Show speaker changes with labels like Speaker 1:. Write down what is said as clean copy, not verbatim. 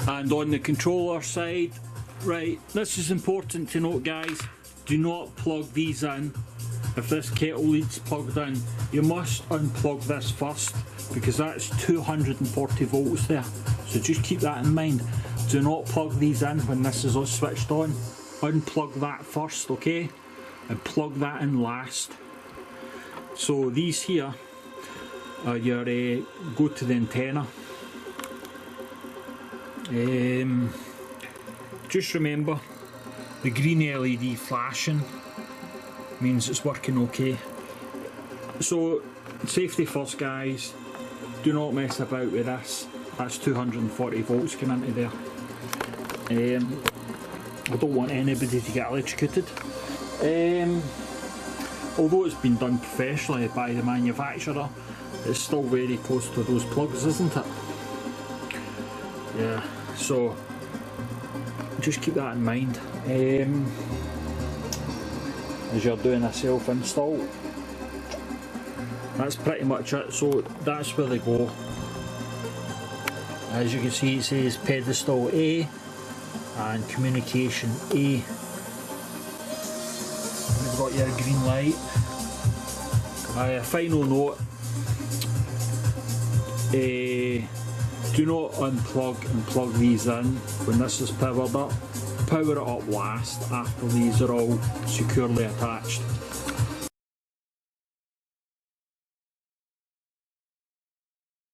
Speaker 1: And on the controller side, right, this is important to note, guys, do not plug these in. If this kettle lead's plugged in, you must unplug this first, because that's 240 volts there, so just keep that in mind. Do not plug these in when this is all switched on. Unplug that first, okay, and plug that in last. So these here are your go to the antenna. Just remember, the green LED flashing means it's working okay. So safety first, guys, do not mess about with this. That's 240 volts coming into there. I don't want anybody to get electrocuted. Although it's been done professionally by the manufacturer, it's still very close to those plugs, isn't it? Yeah, so just keep that in mind as you're doing a self-install. That's pretty much it, so that's where they go. As you can see, it says pedestal A and communication A. We've got your green light. A final note, do not unplug and plug these in when this is powered up. Power it up last after these are all securely attached.